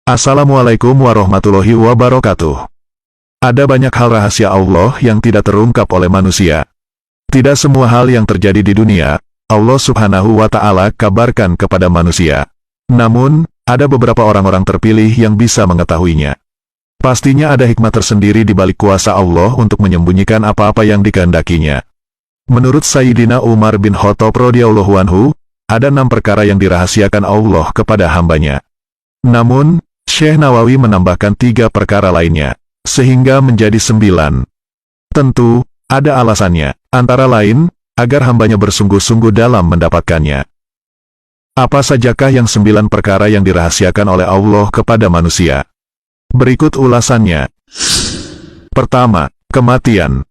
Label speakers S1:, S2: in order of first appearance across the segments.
S1: Assalamualaikum warahmatullahi wabarakatuh. Ada banyak hal rahasia Allah yang tidak terungkap oleh manusia. Tidak semua hal yang terjadi di dunia, Allah Subhanahu wa Ta'ala kabarkan kepada manusia. Namun, ada beberapa orang-orang terpilih yang bisa mengetahuinya. Pastinya ada hikmah tersendiri di balik kuasa Allah untuk menyembunyikan apa-apa yang dikehendakinya. Menurut Sayyidina Umar bin Khattab radhiyallahu anhu, ada 6 perkara yang dirahasiakan Allah kepada hambanya. Namun, Syekh Nawawi menambahkan 3 perkara lainnya, sehingga menjadi 9. Tentu, ada alasannya, antara lain, agar hambanya bersungguh-sungguh dalam mendapatkannya. Apa sajakah yang 9 perkara yang dirahasiakan oleh Allah kepada manusia? Berikut ulasannya. Pertama, kematian.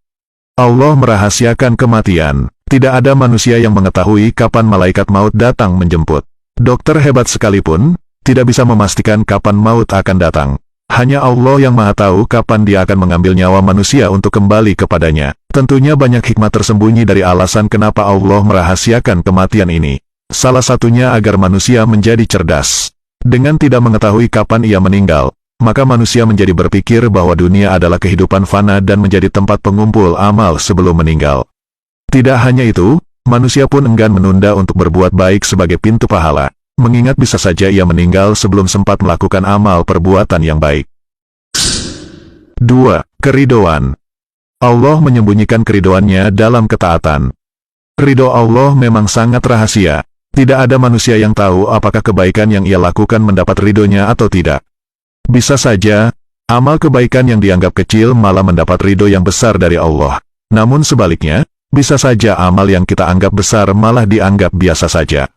S1: Allah merahasiakan kematian. Tidak ada manusia yang mengetahui kapan malaikat maut datang menjemput. Dokter hebat sekalipun tidak bisa memastikan kapan maut akan datang. Hanya Allah yang Maha Tahu kapan Dia akan mengambil nyawa manusia untuk kembali kepadanya. Tentunya banyak hikmah tersembunyi dari alasan kenapa Allah merahasiakan kematian ini. Salah satunya agar manusia menjadi cerdas. Dengan tidak mengetahui kapan ia meninggal, maka manusia menjadi berpikir bahwa dunia adalah kehidupan fana dan menjadi tempat pengumpul amal sebelum meninggal. Tidak hanya itu, manusia pun enggan menunda untuk berbuat baik sebagai pintu pahala, mengingat bisa saja ia meninggal sebelum sempat melakukan amal perbuatan yang baik. 2. Keridhoan. Allah menyembunyikan keridhoannya dalam ketaatan. Ridho Allah memang sangat rahasia. Tidak ada manusia yang tahu apakah kebaikan yang ia lakukan mendapat ridhonya atau tidak. Bisa saja, amal kebaikan yang dianggap kecil malah mendapat ridho yang besar dari Allah. Namun sebaliknya, bisa saja amal yang kita anggap besar malah dianggap biasa saja.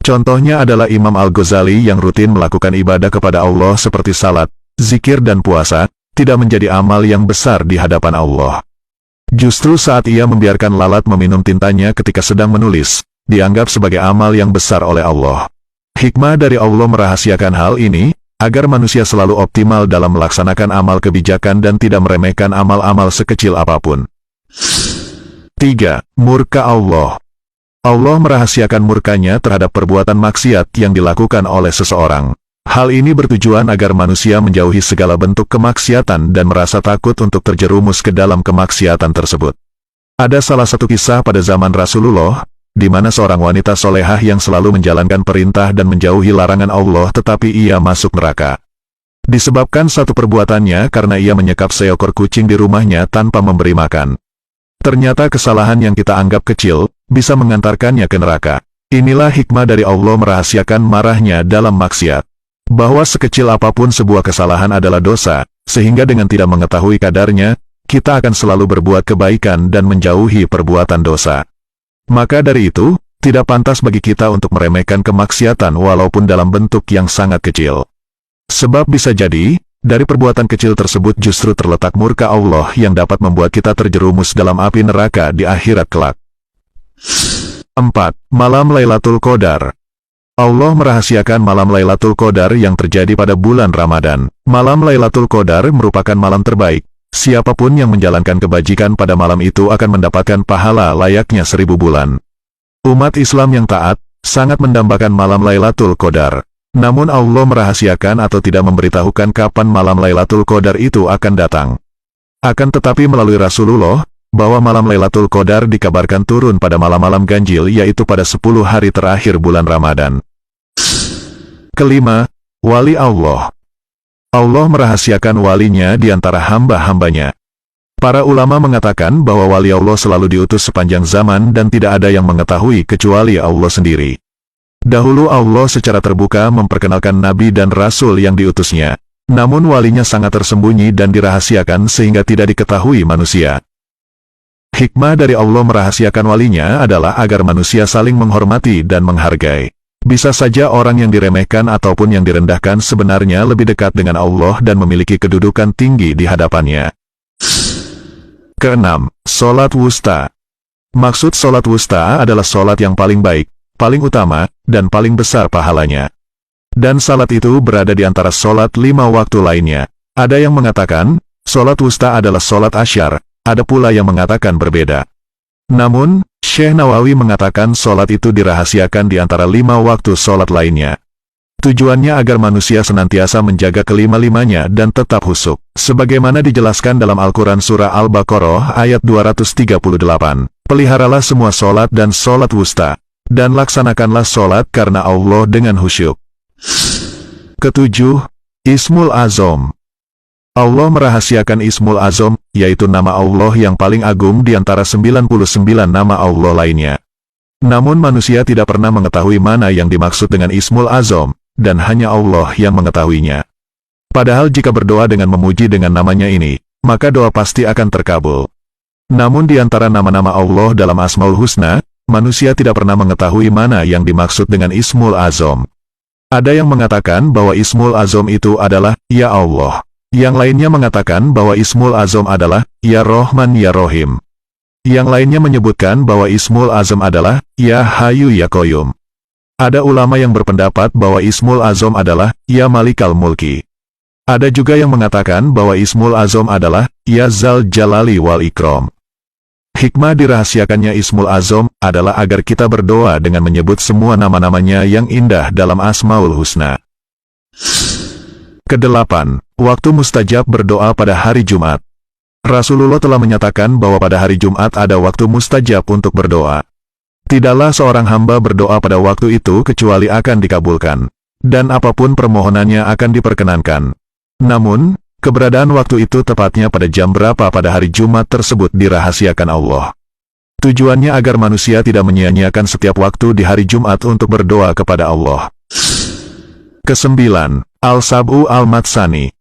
S1: Contohnya adalah Imam Al-Ghazali yang rutin melakukan ibadah kepada Allah seperti salat, zikir dan puasa, tidak menjadi amal yang besar di hadapan Allah. Justru saat ia membiarkan lalat meminum tintanya ketika sedang menulis, dianggap sebagai amal yang besar oleh Allah. Hikmah dari Allah merahasiakan hal ini, agar manusia selalu optimal dalam melaksanakan amal kebijakan dan tidak meremehkan amal-amal sekecil apapun. 3. Murka Allah. Allah merahasiakan murkanya terhadap perbuatan maksiat yang dilakukan oleh seseorang. Hal ini bertujuan agar manusia menjauhi segala bentuk kemaksiatan dan merasa takut untuk terjerumus ke dalam kemaksiatan tersebut. Ada salah satu kisah pada zaman Rasulullah, di mana seorang wanita solehah yang selalu menjalankan perintah dan menjauhi larangan Allah tetapi ia masuk neraka. Disebabkan satu perbuatannya karena ia menyekap seekor kucing di rumahnya tanpa memberi makan. Ternyata kesalahan yang kita anggap kecil, bisa mengantarkannya ke neraka. Inilah hikmah dari Allah merahasiakan marahnya dalam maksiat. Bahwa sekecil apapun sebuah kesalahan adalah dosa, sehingga dengan tidak mengetahui kadarnya, kita akan selalu berbuat kebaikan dan menjauhi perbuatan dosa. Maka dari itu, tidak pantas bagi kita untuk meremehkan kemaksiatan walaupun dalam bentuk yang sangat kecil. Sebab bisa jadi, dari perbuatan kecil tersebut justru terletak murka Allah yang dapat membuat kita terjerumus dalam api neraka di akhirat kelak. 4. Malam Lailatul Qadar. Allah merahasiakan malam Lailatul Qadar yang terjadi pada bulan Ramadan. Malam Lailatul Qadar merupakan malam terbaik. Siapapun yang menjalankan kebajikan pada malam itu akan mendapatkan pahala layaknya 1000 bulan. Umat Islam yang taat, sangat mendambakan malam Lailatul Qadar. Namun Allah merahasiakan atau tidak memberitahukan kapan malam Lailatul Qadar itu akan datang. Akan tetapi melalui Rasulullah, bahwa malam Lailatul Qadar dikabarkan turun pada malam-malam ganjil yaitu pada 10 hari terakhir bulan Ramadan. Kelima, Wali Allah. Allah merahasiakan walinya di antara hamba-hambanya. Para ulama mengatakan bahwa wali Allah selalu diutus sepanjang zaman dan tidak ada yang mengetahui kecuali Allah sendiri. Dahulu Allah secara terbuka memperkenalkan nabi dan rasul yang diutusnya. Namun walinya sangat tersembunyi dan dirahasiakan sehingga tidak diketahui manusia. Hikmah dari Allah merahasiakan walinya adalah agar manusia saling menghormati dan menghargai. Bisa saja orang yang diremehkan ataupun yang direndahkan sebenarnya lebih dekat dengan Allah dan memiliki kedudukan tinggi di hadapannya. Keenam, Salat Wusta. Maksud salat wusta adalah salat yang paling baik, paling utama, dan paling besar pahalanya. Dan salat itu berada di antara salat 5 waktu lainnya. Ada yang mengatakan, salat wusta adalah salat asyar, ada pula yang mengatakan berbeda. Namun, Syekh Nawawi mengatakan salat itu dirahasiakan di antara 5 waktu salat lainnya. Tujuannya agar manusia senantiasa menjaga kelima-limanya dan tetap khusyuk. Sebagaimana dijelaskan dalam Al-Quran Surah Al-Baqarah ayat 238. Peliharalah semua solat dan solat wusta, dan laksanakanlah solat karena Allah dengan khusyuk. Ketujuh, Ismul Azam. Allah merahasiakan Ismul Azam, yaitu nama Allah yang paling agung di antara 99 nama Allah lainnya. Namun manusia tidak pernah mengetahui mana yang dimaksud dengan Ismul Azam, dan hanya Allah yang mengetahuinya. Padahal jika berdoa dengan memuji dengan namanya ini, maka doa pasti akan terkabul. Namun di antara nama-nama Allah dalam Asmaul Husna, manusia tidak pernah mengetahui mana yang dimaksud dengan Ismul Azam. Ada yang mengatakan bahwa Ismul Azam itu adalah, Ya Allah. Yang lainnya mengatakan bahwa Ismul Azam adalah, Ya Rahman Ya Rahim. Yang lainnya menyebutkan bahwa Ismul Azam adalah, Ya Hayyu Ya Qayyum. Ada ulama yang berpendapat bahwa Ismul Azam adalah, Ya Malikal Mulki. Ada juga yang mengatakan bahwa Ismul Azam adalah, Ya Zal Jalali Wal Ikram. Hikmah dirahasiakannya Ismul Azam adalah agar kita berdoa dengan menyebut semua nama-namanya yang indah dalam Asmaul Husna. Kedelapan, waktu mustajab berdoa pada hari Jumat. Rasulullah telah menyatakan bahwa pada hari Jumat ada waktu mustajab untuk berdoa. Tidaklah seorang hamba berdoa pada waktu itu kecuali akan dikabulkan, dan apapun permohonannya akan diperkenankan. Namun, keberadaan waktu itu tepatnya pada jam berapa pada hari Jumat tersebut dirahasiakan Allah. Tujuannya agar manusia tidak menyia-nyiakan setiap waktu di hari Jumat untuk berdoa kepada Allah. Kesembilan, Al-Sab'u Al-Matsani.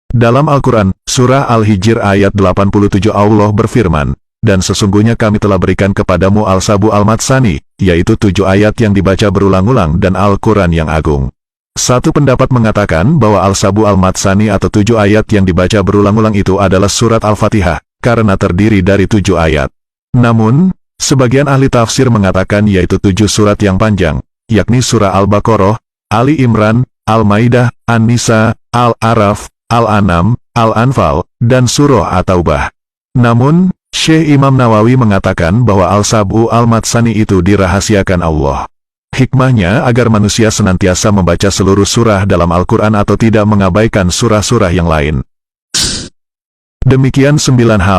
S1: Dalam Al-Quran, Surah Al-Hijr ayat 87 Allah berfirman, dan sesungguhnya kami telah berikan kepadamu Al-Sab'u Al-Matsani, yaitu 7 ayat yang dibaca berulang-ulang dan Al-Quran yang agung. Satu pendapat mengatakan bahwa Al-Sab'u Al-Matsani atau 7 ayat yang dibaca berulang-ulang itu adalah surat Al-Fatihah, karena terdiri dari 7 ayat. Namun, sebagian ahli tafsir mengatakan yaitu 7 surat yang panjang, yakni Surah Al-Baqarah, Ali Imran, Al-Maidah, An-Nisa, Al-Araf, Al-An'am, Al-Anfal, dan Surah At-Taubah. Namun, Syekh Imam Nawawi mengatakan bahwa Al-Sab'u Al-Matsani itu dirahasiakan Allah. Hikmahnya agar manusia senantiasa membaca seluruh surah dalam Al-Quran atau tidak mengabaikan surah-surah yang lain. Demikian 9 hal